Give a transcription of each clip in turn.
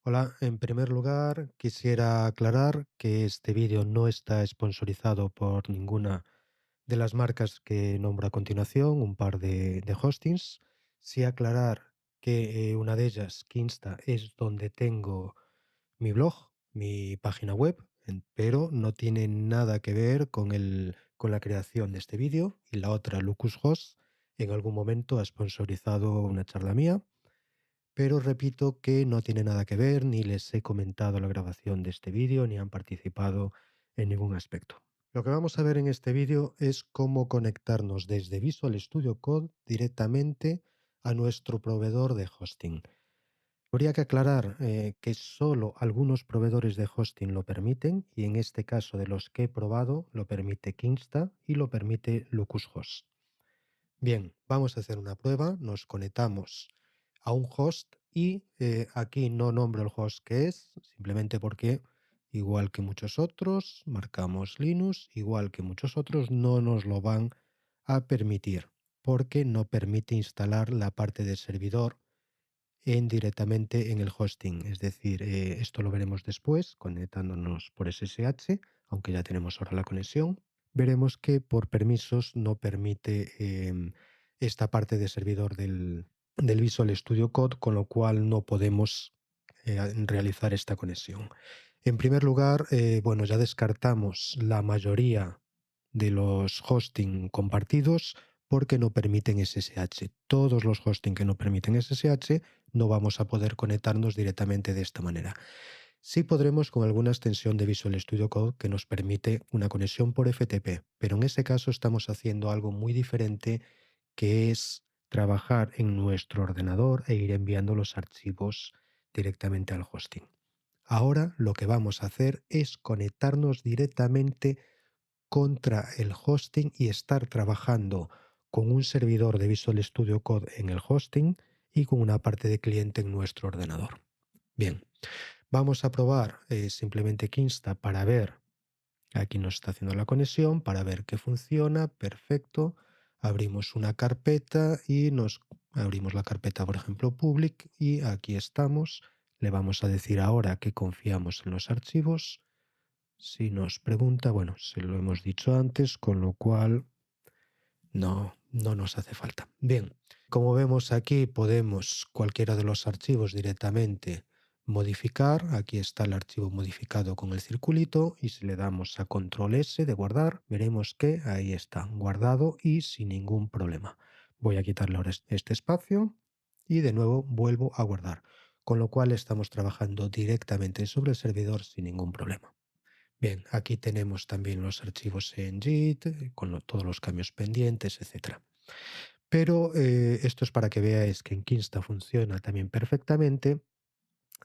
Hola, en primer lugar quisiera aclarar que este vídeo no está sponsorizado por ninguna de las marcas que nombro a continuación, un par de hostings. Sí aclarar que una de ellas, Kinsta, es donde tengo mi blog, mi página web, pero no tiene nada que ver con la creación de este vídeo. Y la otra, Lucus Host, en algún momento ha sponsorizado una charla mía, pero repito que no tiene nada que ver, ni les he comentado la grabación de este vídeo, ni han participado en ningún aspecto. Lo que vamos a ver en este vídeo es cómo conectarnos desde Visual Studio Code directamente a nuestro proveedor de hosting. Habría que aclarar que solo algunos proveedores de hosting lo permiten, y en este caso de los que he probado lo permite Kinsta y lo permite Lucushost. Bien, vamos a hacer una prueba. Nos conectamos a un host y aquí no nombro el host que es, simplemente porque, igual que muchos otros, marcamos Linux, igual que muchos otros, no nos lo van a permitir, porque no permite instalar la parte de servidor directamente en el hosting. Es decir, esto lo veremos después, conectándonos por SSH, aunque ya tenemos ahora la conexión. Veremos que por permisos no permite esta parte de servidor del Visual Studio Code, con lo cual no podemos realizar esta conexión. En primer lugar, bueno, ya descartamos la mayoría de los hosting compartidos porque no permiten SSH. Todos los hosting que no permiten SSH no vamos a poder conectarnos directamente de esta manera. Sí podremos con alguna extensión de Visual Studio Code que nos permite una conexión por FTP, pero en ese caso estamos haciendo algo muy diferente, que es trabajar en nuestro ordenador e ir enviando los archivos directamente al hosting. Ahora lo que vamos a hacer es conectarnos directamente contra el hosting y estar trabajando con un servidor de Visual Studio Code en el hosting y con una parte de cliente en nuestro ordenador. Bien, vamos a probar simplemente Kinsta para ver. Aquí nos está haciendo la conexión para ver que funciona. Perfecto. Abrimos una carpeta y nos abrimos la carpeta, por ejemplo, public, y aquí estamos. Le vamos a decir ahora que confiamos en los archivos. Si nos pregunta, bueno, se lo hemos dicho antes, con lo cual no nos hace falta. Bien, como vemos aquí podemos cualquiera de los archivos directamente modificar. Aquí está el archivo modificado con el circulito y si le damos a control S de guardar, veremos que ahí está guardado y sin ningún problema. Voy a quitarle ahora este espacio y de nuevo vuelvo a guardar, con lo cual estamos trabajando directamente sobre el servidor sin ningún problema. Bien, aquí tenemos también los archivos en JIT, con todos los cambios pendientes, etc. Pero esto es para que veáis que en Kinsta funciona también perfectamente.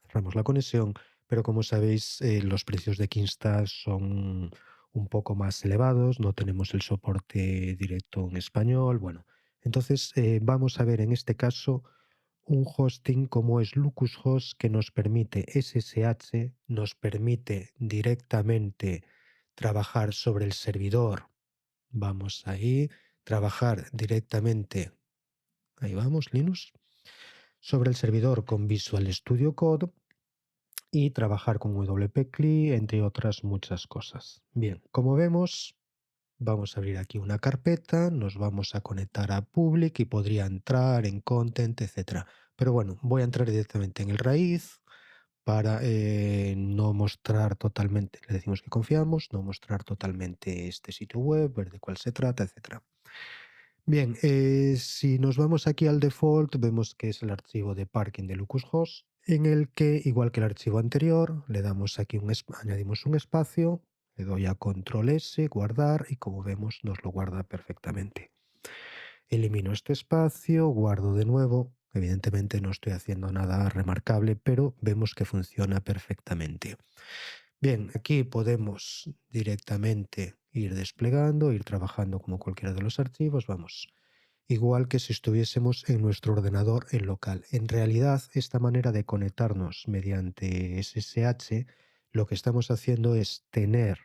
Cerramos la conexión, pero como sabéis, los precios de Kinsta son un poco más elevados, no tenemos el soporte directo en español. Bueno, entonces vamos a ver en este caso un hosting como es Lucushost, que nos permite SSH, nos permite directamente trabajar sobre el servidor. Vamos ahí, trabajar directamente, ahí vamos, Linux, sobre el servidor con Visual Studio Code y trabajar con WP-CLI, entre otras muchas cosas. Bien, como vemos, vamos a abrir aquí una carpeta, nos vamos a conectar a Public y podría entrar en Content, etc. Pero bueno, voy a entrar directamente en el raíz para no mostrar totalmente, le decimos que confiamos, no mostrar totalmente este sitio web, ver de cuál se trata, etc. Bien, si nos vamos aquí al default, vemos que es el archivo de parking de Lucushost, en el que, igual que el archivo anterior, le damos aquí añadimos un espacio, le doy a control S, guardar, y como vemos nos lo guarda perfectamente. Elimino este espacio, guardo de nuevo. Evidentemente no estoy haciendo nada remarcable, pero vemos que funciona perfectamente. Bien, aquí podemos directamente ir desplegando, ir trabajando como cualquiera de los archivos, vamos, igual que si estuviésemos en nuestro ordenador en local. En realidad, esta manera de conectarnos mediante SSH, lo que estamos haciendo es tener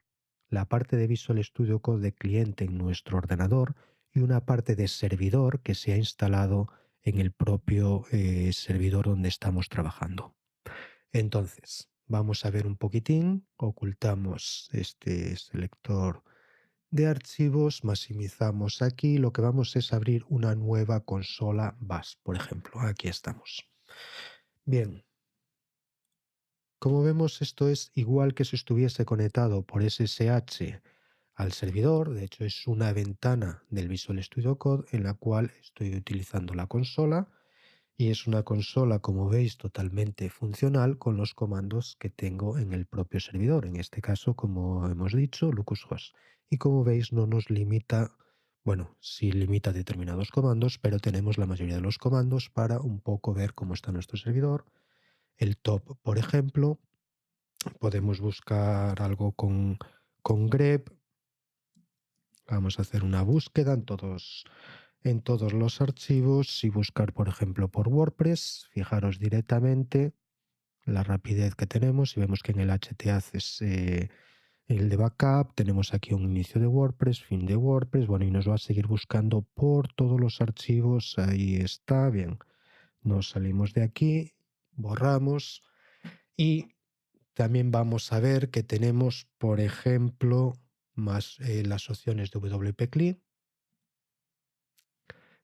la parte de Visual Studio Code de cliente en nuestro ordenador y una parte de servidor que se ha instalado en el propio servidor donde estamos trabajando. Entonces, vamos a ver un poquitín, ocultamos este selector de archivos, maximizamos aquí, lo que vamos es abrir una nueva consola BAS, por ejemplo. Aquí estamos. Bien, como vemos, esto es igual que si estuviese conectado por SSH al servidor. De hecho, es una ventana del Visual Studio Code en la cual estoy utilizando la consola. Y es una consola, como veis, totalmente funcional con los comandos que tengo en el propio servidor. En este caso, como hemos dicho, locushost. Y como veis, no nos limita, bueno, sí limita determinados comandos, pero tenemos la mayoría de los comandos para un poco ver cómo está nuestro servidor. El top, por ejemplo, podemos buscar algo con grep. Vamos a hacer una búsqueda en todos los archivos y buscar, por ejemplo, por WordPress. Fijaros directamente la rapidez que tenemos y vemos que en el htaccess es el de backup. Tenemos aquí un inicio de WordPress, fin de WordPress. Bueno, y nos va a seguir buscando por todos los archivos. Ahí está, bien. Nos salimos de aquí, borramos y también vamos a ver que tenemos, por ejemplo, más las opciones de WP-CLI.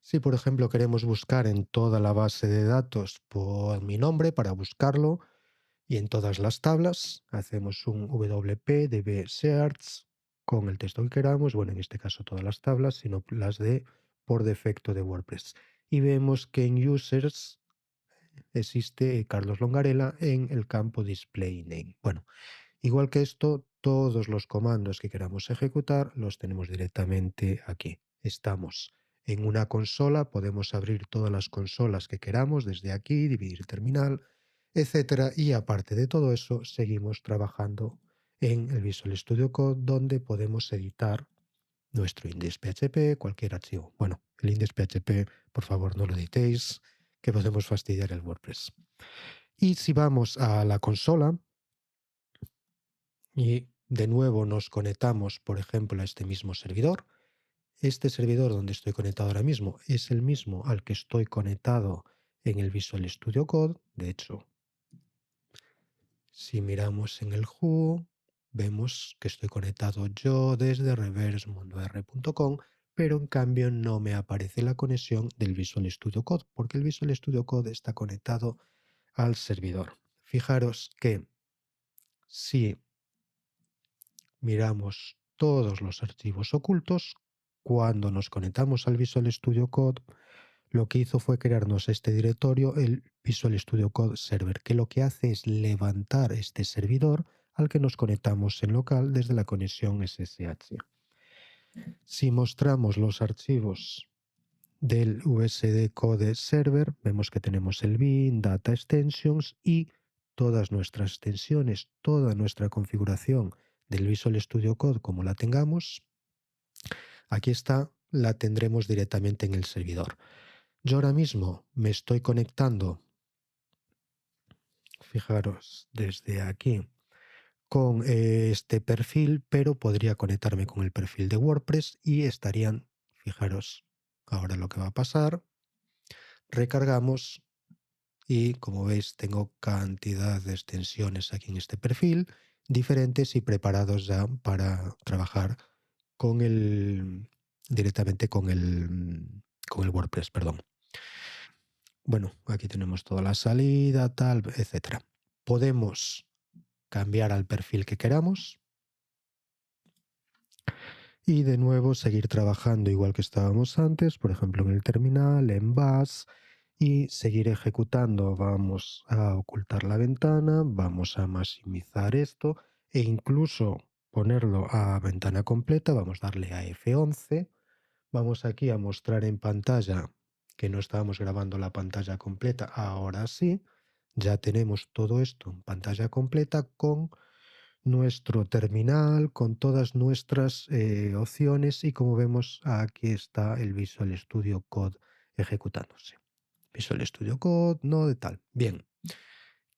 Si, por ejemplo, queremos buscar en toda la base de datos por mi nombre para buscarlo y en todas las tablas, hacemos un WP DB Search con el texto que queramos, bueno, en este caso todas las tablas, sino las de por defecto de WordPress. Y vemos que en Users existe Carlos Longarela en el campo Display Name. Bueno, igual que esto, todos los comandos que queramos ejecutar los tenemos directamente aquí. Estamos en una consola, podemos abrir todas las consolas que queramos desde aquí, dividir terminal, etcétera. Y aparte de todo eso, seguimos trabajando en el Visual Studio Code, donde podemos editar nuestro index.php, cualquier archivo. Bueno, el index.php, por favor, no lo editéis, que podemos fastidiar el WordPress. Y si vamos a la consola, y de nuevo nos conectamos, por ejemplo, a este mismo servidor. Este servidor donde estoy conectado ahora mismo es el mismo al que estoy conectado en el Visual Studio Code. De hecho, si miramos en el who, vemos que estoy conectado yo desde reversemondor.com, pero en cambio no me aparece la conexión del Visual Studio Code, porque el Visual Studio Code está conectado al servidor. Fijaros que si miramos todos los archivos ocultos, cuando nos conectamos al Visual Studio Code, lo que hizo fue crearnos este directorio, el Visual Studio Code Server, que lo que hace es levantar este servidor al que nos conectamos en local desde la conexión SSH. Si mostramos los archivos del VSD Code Server, vemos que tenemos el bin, Data Extensions y todas nuestras extensiones, toda nuestra configuración del Visual Studio Code como la tengamos. Aquí está, la tendremos directamente en el servidor. Yo ahora mismo me estoy conectando, fijaros, desde aquí con este perfil, pero podría conectarme con el perfil de WordPress y estarían, fijaros, ahora lo que va a pasar, recargamos y como veis tengo cantidad de extensiones aquí en este perfil, diferentes y preparados ya para trabajar con directamente con el WordPress, perdón. Bueno, aquí tenemos toda la salida, tal, etcétera. Podemos cambiar al perfil que queramos y de nuevo seguir trabajando igual que estábamos antes, por ejemplo en el terminal, en Bash, y seguir ejecutando. Vamos a ocultar la ventana, vamos a maximizar esto e incluso ponerlo a ventana completa. Vamos a darle a F11. Vamos aquí a mostrar en pantalla que no estábamos grabando la pantalla completa. Ahora sí, ya tenemos todo esto en pantalla completa con nuestro terminal, con todas nuestras opciones y como vemos aquí está el Visual Studio Code ejecutándose. Visual Studio Code, no de tal. Bien,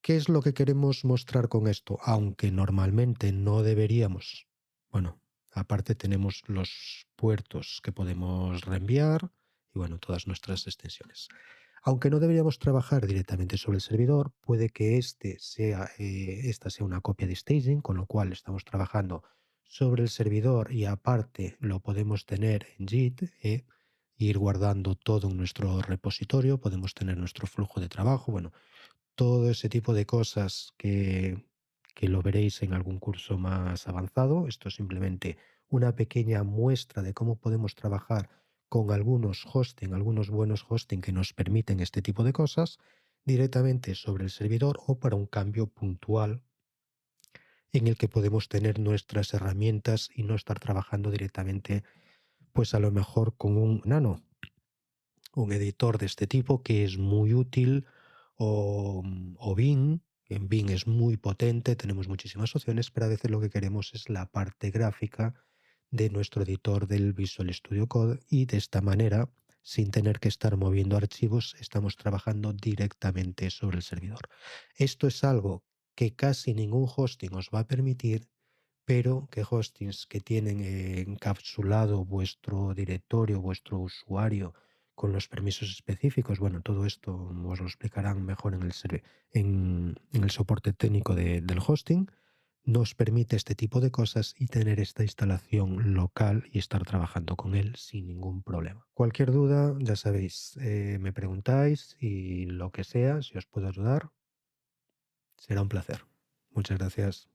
¿qué es lo que queremos mostrar con esto? Aunque normalmente no deberíamos. Bueno, aparte tenemos los puertos que podemos reenviar y bueno, todas nuestras extensiones. Aunque no deberíamos trabajar directamente sobre el servidor, puede que esta sea una copia de staging, con lo cual estamos trabajando sobre el servidor y aparte lo podemos tener en Git, ir guardando todo en nuestro repositorio, podemos tener nuestro flujo de trabajo, bueno, todo ese tipo de cosas que lo veréis en algún curso más avanzado. Esto es simplemente una pequeña muestra de cómo podemos trabajar con algunos hosting, algunos buenos hosting que nos permiten este tipo de cosas directamente sobre el servidor o para un cambio puntual en el que podemos tener nuestras herramientas y no estar trabajando directamente, pues a lo mejor con un nano, un editor de este tipo que es muy útil o Bing. En Bing es muy potente, tenemos muchísimas opciones, pero a veces lo que queremos es la parte gráfica de nuestro editor del Visual Studio Code y de esta manera, sin tener que estar moviendo archivos, estamos trabajando directamente sobre el servidor. Esto es algo que casi ningún hosting os va a permitir, pero que hostings que tienen encapsulado vuestro directorio, vuestro usuario, con los permisos específicos, bueno, todo esto os lo explicarán mejor en el soporte técnico del hosting, nos permite este tipo de cosas y tener esta instalación local y estar trabajando con él sin ningún problema. Cualquier duda, ya sabéis, me preguntáis y lo que sea, si os puedo ayudar, será un placer. Muchas gracias.